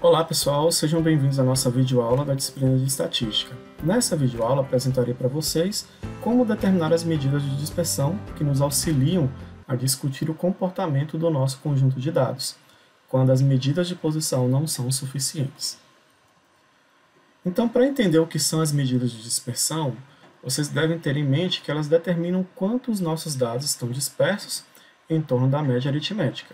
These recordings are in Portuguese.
Olá pessoal, sejam bem-vindos à nossa videoaula da disciplina de Estatística. Nessa videoaula apresentarei para vocês como determinar as medidas de dispersão que nos auxiliam a discutir o comportamento do nosso conjunto de dados, quando as medidas de posição não são suficientes. Então, para entender o que são as medidas de dispersão, vocês devem ter em mente que elas determinam quanto os nossos dados estão dispersos em torno da média aritmética.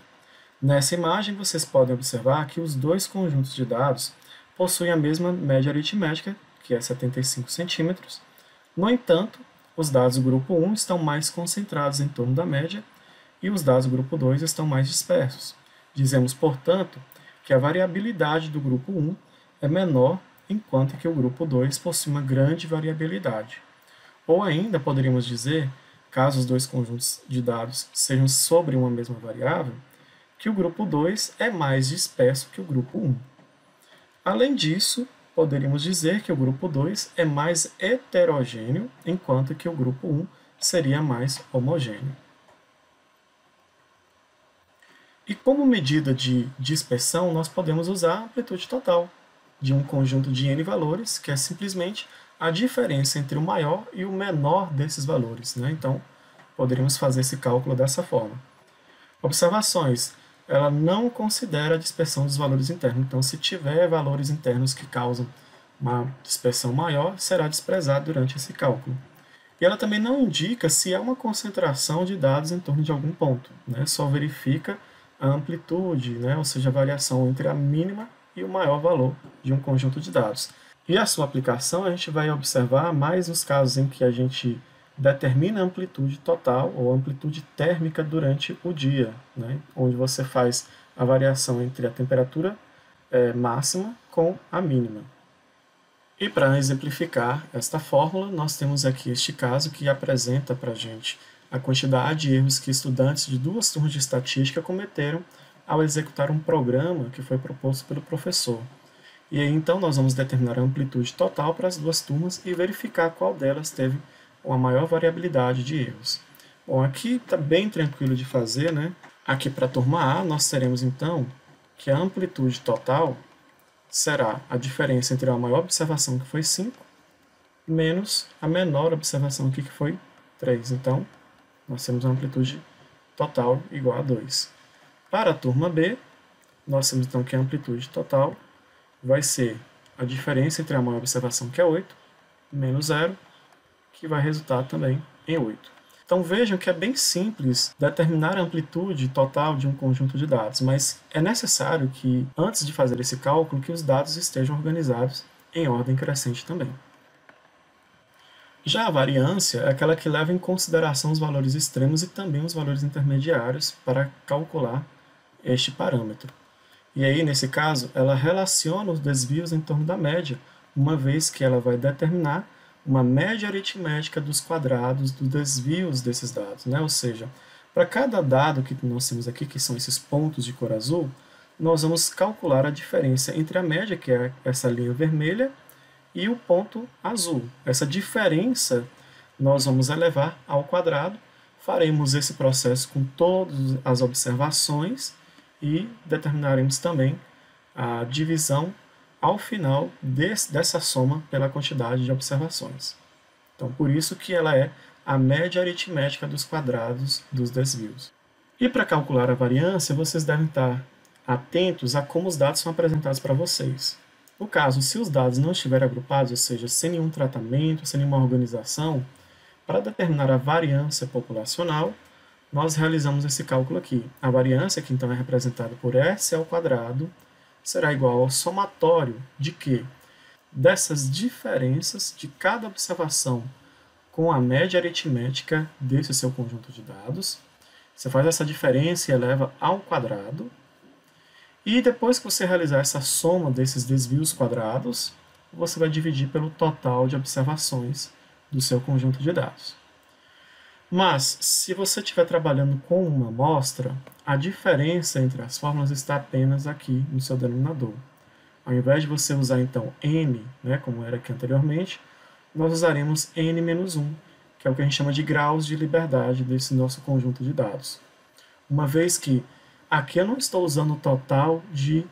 Nessa imagem, vocês podem observar que os dois conjuntos de dados possuem a mesma média aritmética, que é 75 centímetros. No entanto, os dados do grupo 1 estão mais concentrados em torno da média e os dados do grupo 2 estão mais dispersos. Dizemos, portanto, que a variabilidade do grupo 1 é menor, enquanto que o grupo 2 possui uma grande variabilidade. Ou ainda poderíamos dizer, caso os dois conjuntos de dados sejam sobre uma mesma variável, que o grupo 2 é mais disperso que o grupo 1. Além disso, poderíamos dizer que o grupo 2 é mais heterogêneo, enquanto que o grupo 1 seria mais homogêneo. E como medida de dispersão, nós podemos usar a amplitude total de um conjunto de n valores, que é simplesmente a diferença entre o maior e o menor desses valores, né? Então, poderíamos fazer esse cálculo dessa forma. Observações. Ela não considera a dispersão dos valores internos. Então, se tiver valores internos que causam uma dispersão maior, será desprezado durante esse cálculo. E ela também não indica se há uma concentração de dados em torno de algum ponto, né? Só verifica a amplitude, né? Ou seja, a variação entre a mínima e o maior valor de um conjunto de dados. E a sua aplicação a gente vai observar mais nos casos em que a gente determina a amplitude total ou amplitude térmica durante o dia, né? Onde você faz a variação entre a temperatura máxima com a mínima. E para exemplificar esta fórmula, nós temos aqui este caso que apresenta para a gente a quantidade de erros que estudantes de duas turmas de estatística cometeram ao executar um programa que foi proposto pelo professor. E aí, então, nós vamos determinar a amplitude total para as duas turmas e verificar qual delas teve uma maior variabilidade de erros. Bom, aqui está bem tranquilo de fazer, né? Aqui para a turma A, nós teremos então que a amplitude total será a diferença entre a maior observação, que foi 5, menos a menor observação aqui, que foi 3. Então, nós temos uma amplitude total igual a 2. Para a turma B, nós temos então que a amplitude total vai ser a diferença entre a maior observação, que é 8, menos 0, que vai resultar também em 8. Então vejam que é bem simples determinar a amplitude total de um conjunto de dados, mas é necessário que, antes de fazer esse cálculo, que os dados estejam organizados em ordem crescente também. Já a variância é aquela que leva em consideração os valores extremos e também os valores intermediários para calcular este parâmetro. E aí, nesse caso, ela relaciona os desvios em torno da média, uma vez que ela vai determinar uma média aritmética dos quadrados dos desvios desses dados, né? Ou seja, para cada dado que nós temos aqui, que são esses pontos de cor azul, nós vamos calcular a diferença entre a média, que é essa linha vermelha, e o ponto azul. Essa diferença nós vamos elevar ao quadrado, faremos esse processo com todas as observações e determinaremos também a divisão ao final dessa soma pela quantidade de observações. Então, por isso que ela é a média aritmética dos quadrados dos desvios. E para calcular a variância, vocês devem estar atentos a como os dados são apresentados para vocês. No caso, se os dados não estiverem agrupados, ou seja, sem nenhum tratamento, sem nenhuma organização, para determinar a variância populacional, nós realizamos esse cálculo aqui. A variância, que então é representada por S ao quadrado, será igual ao somatório de quê? Dessas diferenças de cada observação com a média aritmética desse seu conjunto de dados. Você faz essa diferença e eleva ao quadrado. E depois que você realizar essa soma desses desvios quadrados, você vai dividir pelo total de observações do seu conjunto de dados. Mas, se você estiver trabalhando com uma amostra, a diferença entre as fórmulas está apenas aqui no seu denominador. Ao invés de você usar, então, n, né, como era aqui anteriormente, nós usaremos n-1, que é o que a gente chama de graus de liberdade desse nosso conjunto de dados. Uma vez que aqui eu não estou usando o total de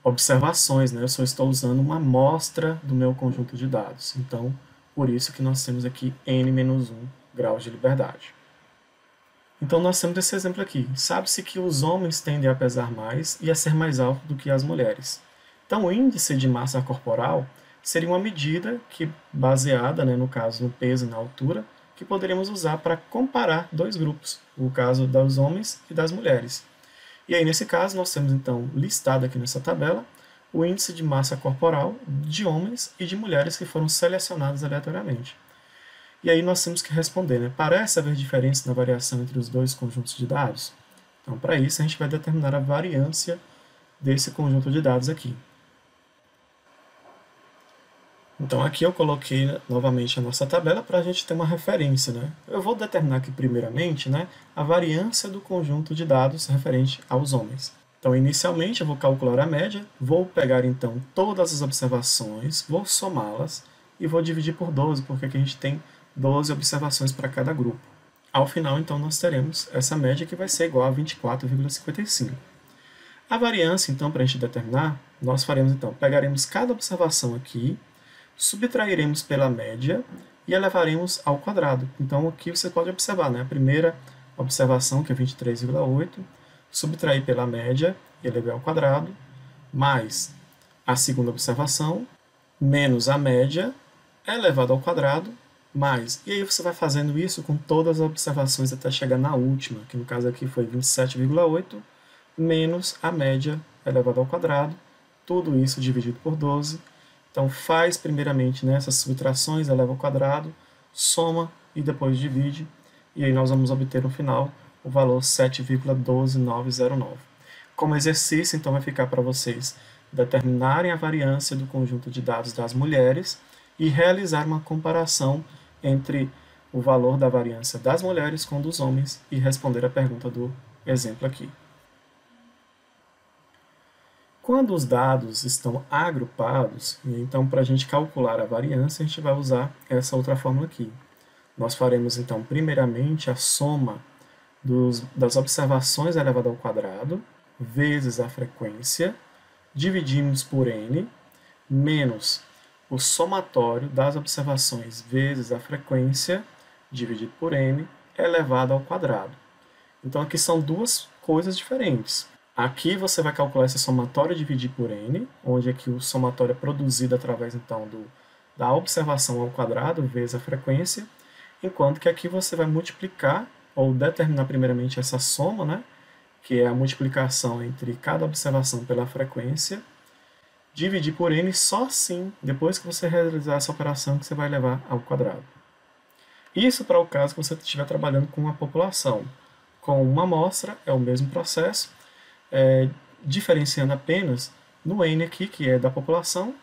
observações, né? Eu só estou usando uma amostra do meu conjunto de dados. Então, por isso que nós temos aqui n-1 graus de liberdade. Então, nós temos esse exemplo aqui. Sabe-se que os homens tendem a pesar mais e a ser mais altos do que as mulheres. Então, o índice de massa corporal seria uma medida que, baseada, né, no caso, no peso e na altura, que poderíamos usar para comparar dois grupos, o caso dos homens e das mulheres. E aí, nesse caso, nós temos, então, listado aqui nessa tabela o índice de massa corporal de homens e de mulheres que foram selecionados aleatoriamente. E aí nós temos que responder, né? Parece haver diferença na variação entre os dois conjuntos de dados? Então, para isso, a gente vai determinar a variância desse conjunto de dados aqui. Então, aqui eu coloquei novamente a nossa tabela para a gente ter uma referência, né? Eu vou determinar aqui, primeiramente, né, a variância do conjunto de dados referente aos homens. Então, inicialmente, eu vou calcular a média, vou pegar, então, todas as observações, vou somá-las e vou dividir por 12, porque aqui a gente tem 12 observações para cada grupo. Ao final, então, nós teremos essa média que vai ser igual a 24,55. A variância, então, para a gente determinar, nós faremos, então, pegaremos cada observação aqui, subtrairemos pela média e elevaremos ao quadrado. Então, aqui você pode observar, né? A primeira observação, que é 23,8, subtrair pela média e elevar ao quadrado, mais a segunda observação, menos a média, elevado ao quadrado, mais. E aí você vai fazendo isso com todas as observações até chegar na última, que no caso aqui foi 27,8, menos a média elevado ao quadrado, tudo isso dividido por 12. Então, faz primeiramente, né, essas subtrações, eleva ao quadrado, soma e depois divide. E aí nós vamos obter no final o valor 7,12909. Como exercício, então, vai ficar para vocês determinarem a variância do conjunto de dados das mulheres e realizar uma comparação entre o valor da variância das mulheres com o dos homens e responder a pergunta do exemplo aqui. Quando os dados estão agrupados, então para a gente calcular a variância, a gente vai usar essa outra fórmula aqui. Nós faremos, então, primeiramente a soma das observações elevado ao quadrado vezes a frequência, dividimos por n, menos o somatório das observações vezes a frequência, dividido por n, elevado ao quadrado. Então, aqui são duas coisas diferentes. Aqui você vai calcular esse somatório e dividir por n, onde aqui o somatório é produzido através, então, da observação ao quadrado vezes a frequência, enquanto que aqui você vai multiplicar, ou determinar primeiramente essa soma, né, que é a multiplicação entre cada observação pela frequência, dividir por n só assim, depois que você realizar essa operação, que você vai levar ao quadrado. Isso para o caso que você estiver trabalhando com uma população. Com uma amostra, é o mesmo processo, diferenciando apenas no n aqui, que é da população,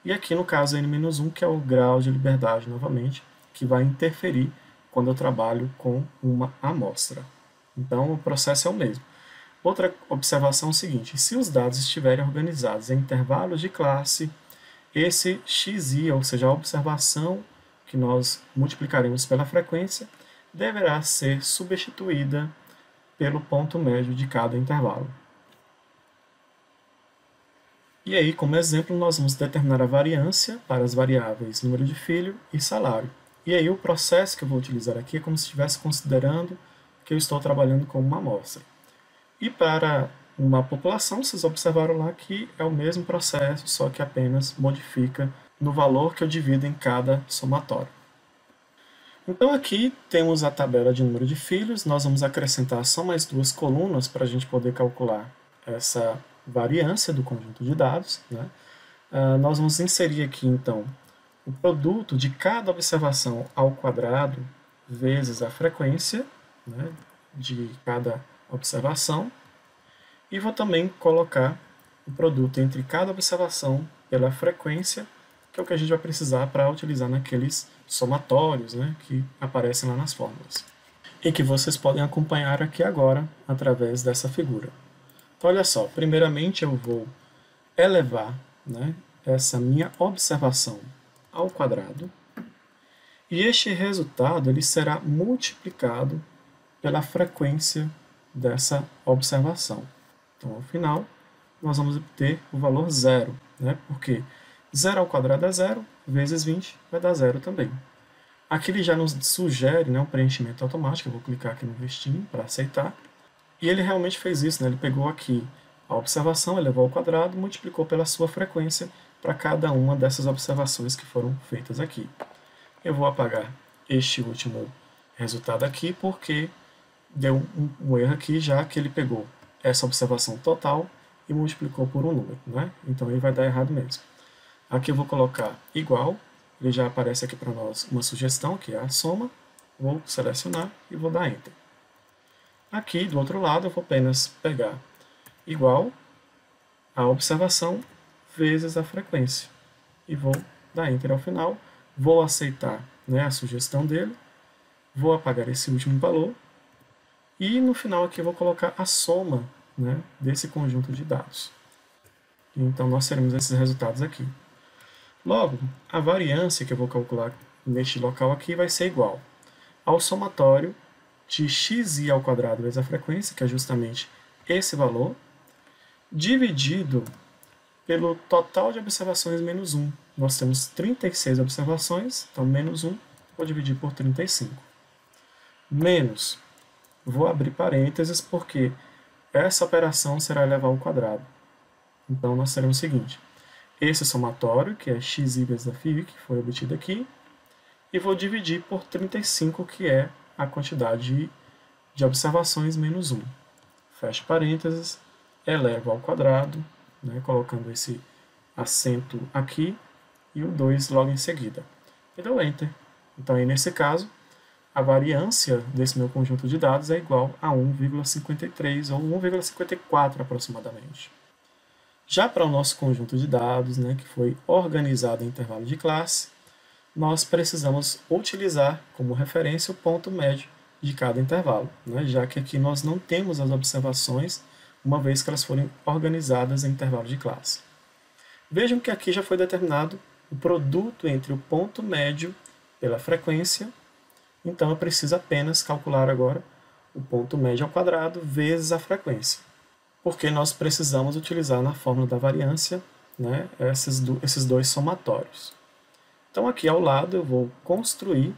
e aqui no caso n-1, que é o grau de liberdade, novamente, que vai interferir quando eu trabalho com uma amostra. Então, o processo é o mesmo. Outra observação é o seguinte: se os dados estiverem organizados em intervalos de classe, esse xi, ou seja, a observação que nós multiplicaremos pela frequência, deverá ser substituída pelo ponto médio de cada intervalo. E aí, como exemplo, nós vamos determinar a variância para as variáveis número de filho e salário. E aí o processo que eu vou utilizar aqui é como se estivesse considerando que eu estou trabalhando com uma amostra. E para uma população, vocês observaram lá que é o mesmo processo, só que apenas modifica no valor que eu divido em cada somatório. Então aqui temos a tabela de número de filhos, nós vamos acrescentar só mais duas colunas para a gente poder calcular essa variância do conjunto de dados, né? Nós vamos inserir aqui, então, o produto de cada observação ao quadrado vezes a frequência, né, de cada observação, e vou também colocar o produto entre cada observação pela frequência, que é o que a gente vai precisar para utilizar naqueles somatórios, né, que aparecem lá nas fórmulas, e que vocês podem acompanhar aqui agora através dessa figura. Então, olha só, primeiramente eu vou elevar, né, essa minha observação ao quadrado, e este resultado ele será multiplicado pela frequência dessa observação. Então, ao final, nós vamos obter o valor zero, né? Porque 0 ao quadrado é zero, vezes 20 vai dar zero também. Aqui ele já nos sugere, né, um preenchimento automático. Eu vou clicar aqui no vestinho para aceitar. E ele realmente fez isso, né? Ele pegou aqui a observação, elevou ao quadrado, multiplicou pela sua frequência para cada uma dessas observações que foram feitas aqui. Eu vou apagar este último resultado aqui, porque deu um erro aqui, já que ele pegou essa observação total e multiplicou por um número, né? Então ele vai dar errado mesmo. Aqui eu vou colocar igual, ele já aparece aqui para nós uma sugestão, que é a soma. Vou selecionar e vou dar Enter. Aqui do outro lado eu vou apenas pegar igual a observação vezes a frequência. E vou dar Enter ao final. Vou aceitar, né, a sugestão dele. Vou apagar esse último valor. E no final aqui eu vou colocar a soma, né, desse conjunto de dados. Então nós teremos esses resultados aqui. Logo, a variância que eu vou calcular neste local aqui vai ser igual ao somatório de xi ao quadrado vezes a frequência, que é justamente esse valor, dividido pelo total de observações menos 1. Nós temos 36 observações, então menos 1, vou dividir por 35. Menos, vou abrir parênteses, porque essa operação será elevada ao quadrado. Então, nós teremos o seguinte: esse somatório, que é xi vezes a φ, que foi obtido aqui, e vou dividir por 35, que é a quantidade de observações menos 1. Fecho parênteses, elevo ao quadrado, né, colocando esse acento aqui, e o 2 logo em seguida. E dou Enter. Então, aí, nesse caso, a variância desse meu conjunto de dados é igual a 1,53 ou 1,54 aproximadamente. Já para o nosso conjunto de dados, né, que foi organizado em intervalo de classe, nós precisamos utilizar como referência o ponto médio de cada intervalo, né, já que aqui nós não temos as observações, uma vez que elas forem organizadas em intervalo de classe. Vejam que aqui já foi determinado o produto entre o ponto médio pela frequência, então eu preciso apenas calcular agora o ponto médio ao quadrado vezes a frequência, porque nós precisamos utilizar na fórmula da variância, né, esses dois somatórios. Então aqui ao lado eu vou construir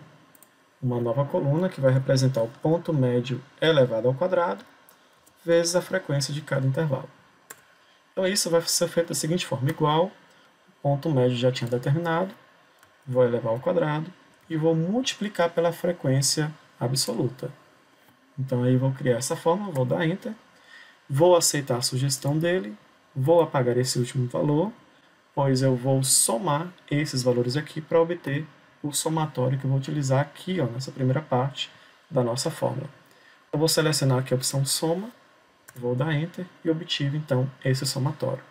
uma nova coluna que vai representar o ponto médio elevado ao quadrado vezes a frequência de cada intervalo. Então isso vai ser feito da seguinte forma: igual, o ponto médio já tinha determinado, vou elevar ao quadrado e vou multiplicar pela frequência absoluta. Então aí eu vou criar essa fórmula, vou dar Enter, vou aceitar a sugestão dele, vou apagar esse último valor, pois eu vou somar esses valores aqui para obter o somatório que eu vou utilizar aqui, ó, nessa primeira parte da nossa fórmula. Eu vou selecionar aqui a opção soma, vou dar Enter e obtive então esse somatório.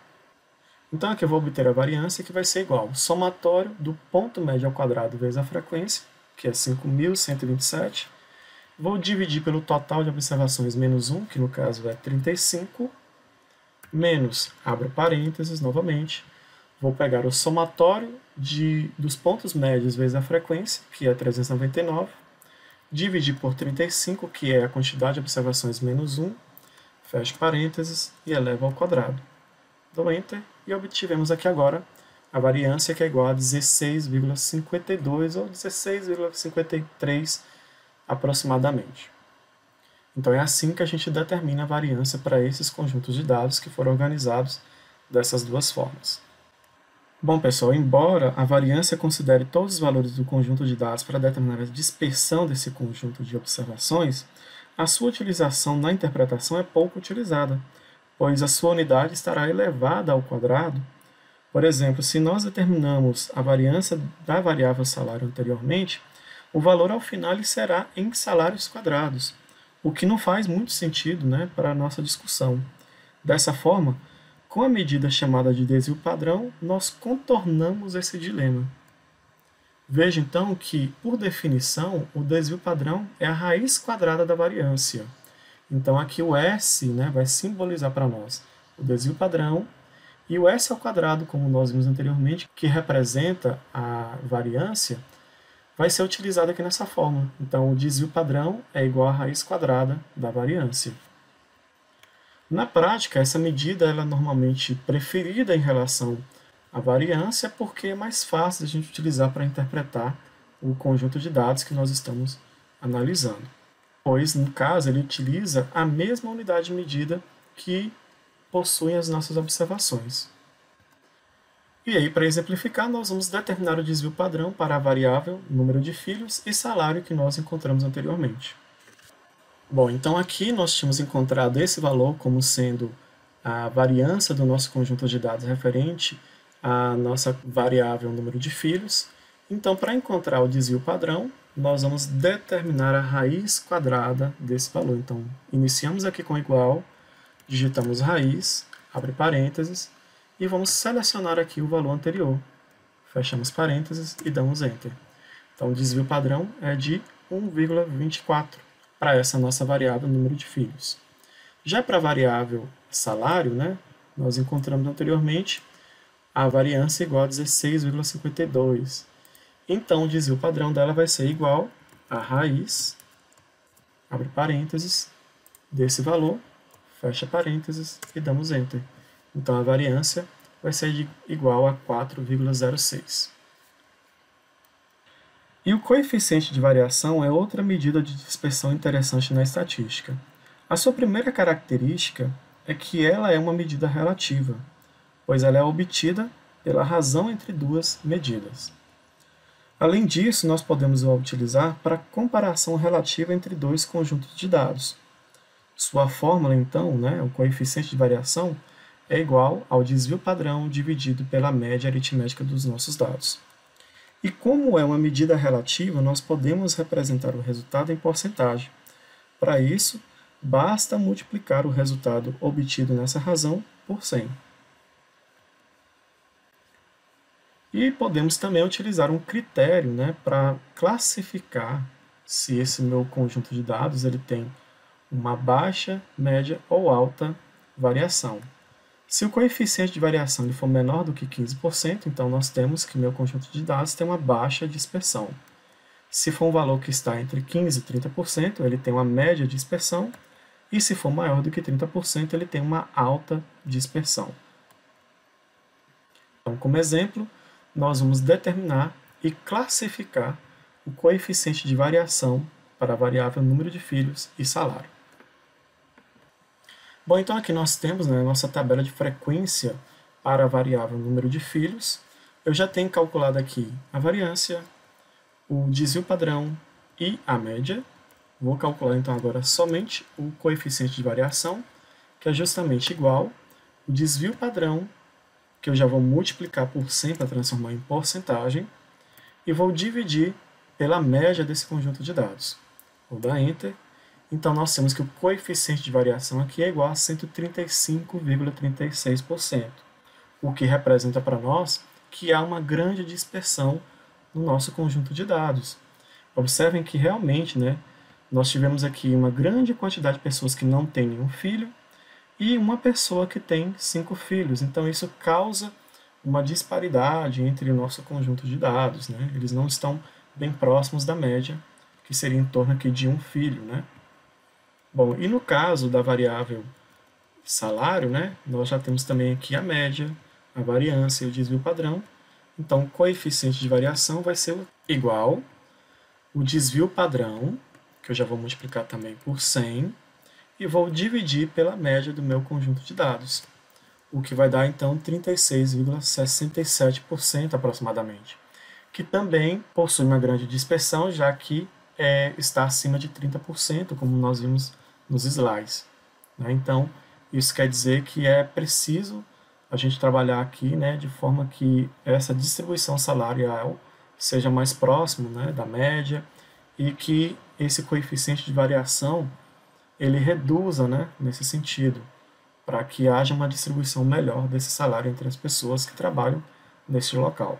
Então aqui eu vou obter a variância, que vai ser igual ao somatório do ponto médio ao quadrado vezes a frequência, que é 5.127. Vou dividir pelo total de observações menos 1, que no caso é 35, menos, abro parênteses novamente, vou pegar o somatório dos pontos médios vezes a frequência, que é 399, dividir por 35, que é a quantidade de observações menos 1, fecho parênteses e elevo ao quadrado. Dou Enter e obtivemos aqui agora a variância, que é igual a 16,52 ou 16,53 aproximadamente. Então é assim que a gente determina a variância para esses conjuntos de dados que foram organizados dessas duas formas. Bom, pessoal, embora a variância considere todos os valores do conjunto de dados para determinar a dispersão desse conjunto de observações, a sua utilização na interpretação é pouco utilizada, pois a sua unidade estará elevada ao quadrado. Por exemplo, se nós determinamos a variância da variável salário anteriormente, o valor ao final ele será em salários quadrados, o que não faz muito sentido, né, para a nossa discussão. Dessa forma, com a medida chamada de desvio padrão, nós contornamos esse dilema. Veja então que, por definição, o desvio padrão é a raiz quadrada da variância. Então aqui o S, né, vai simbolizar para nós o desvio padrão, e o S ao quadrado, como nós vimos anteriormente, que representa a variância, vai ser utilizado aqui nessa fórmula. Então o desvio padrão é igual à raiz quadrada da variância. Na prática, essa medida ela é normalmente preferida em relação à variância porque é mais fácil de a gente utilizar para interpretar o conjunto de dados que nós estamos analisando. Pois, no caso, ele utiliza a mesma unidade de medida que possuem as nossas observações. E aí, para exemplificar, nós vamos determinar o desvio padrão para a variável número de filhos e salário que nós encontramos anteriormente. Bom, então aqui nós tínhamos encontrado esse valor como sendo a variância do nosso conjunto de dados referente à nossa variável número de filhos. Então, para encontrar o desvio padrão, nós vamos determinar a raiz quadrada desse valor. Então, iniciamos aqui com igual, digitamos raiz, abre parênteses, e vamos selecionar aqui o valor anterior. Fechamos parênteses e damos Enter. Então, o desvio padrão é de 1,24 para essa nossa variável número de filhos. Já para a variável salário, né, nós encontramos anteriormente a variância igual a 16,52. Então, o desvio padrão dela vai ser igual a raiz, abre parênteses, desse valor, fecha parênteses e damos Enter. Então, a variância vai ser igual a 4,06. E o coeficiente de variação é outra medida de dispersão interessante na estatística. A sua primeira característica é que ela é uma medida relativa, pois ela é obtida pela razão entre duas medidas. Além disso, nós podemos a utilizar para comparação relativa entre dois conjuntos de dados. Sua fórmula, então, o coeficiente de variação, é igual ao desvio padrão dividido pela média aritmética dos nossos dados. E como é uma medida relativa, nós podemos representar o resultado em porcentagem. Para isso, basta multiplicar o resultado obtido nessa razão por 100. E podemos também utilizar um critério para classificar se esse meu conjunto de dados ele tem uma baixa, média ou alta variação. Se o coeficiente de variação ele for menor do que 15%, então nós temos que meu conjunto de dados tem uma baixa dispersão. Se for um valor que está entre 15% e 30%, ele tem uma média dispersão, e se for maior do que 30%, ele tem uma alta dispersão. Então, como exemplo, nós vamos determinar e classificar o coeficiente de variação para a variável número de filhos e salário. Bom, então aqui nós temos a nossa tabela de frequência para a variável número de filhos. Eu já tenho calculado aqui a variância, o desvio padrão e a média. Vou calcular então agora somente o coeficiente de variação, que é justamente igual o desvio padrão, que eu já vou multiplicar por 100 para transformar em porcentagem, e vou dividir pela média desse conjunto de dados. Vou dar Enter. Então, nós temos que o coeficiente de variação aqui é igual a 135,36%, o que representa para nós que há uma grande dispersão no nosso conjunto de dados. Observem que realmente, nós tivemos aqui uma grande quantidade de pessoas que não têm nenhum filho e uma pessoa que tem 5 filhos. Então, isso causa uma disparidade entre o nosso conjunto de dados. Eles não estão bem próximos da média, que seria em torno aqui de 1 filho. Bom, e no caso da variável salário, nós já temos também aqui a média, a variância e o desvio padrão. Então, o coeficiente de variação vai ser igual o desvio padrão, que eu já vou multiplicar também por 100, e vou dividir pela média do meu conjunto de dados, o que vai dar, então, 36,67% aproximadamente, que também possui uma grande dispersão, já que está acima de 30%, como nós vimos nos slides. Então, isso quer dizer que é preciso a gente trabalhar aqui de forma que essa distribuição salarial seja mais próximo da média e que esse coeficiente de variação ele reduza nesse sentido, para que haja uma distribuição melhor desse salário entre as pessoas que trabalham nesse local.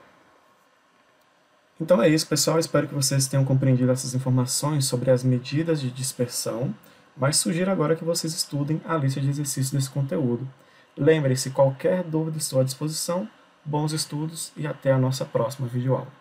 Então é isso, pessoal. Espero que vocês tenham compreendido essas informações sobre as medidas de dispersão, mas sugiro agora que vocês estudem a lista de exercícios desse conteúdo. Lembre-se, qualquer dúvida estou à disposição. Bons estudos e até a nossa próxima videoaula.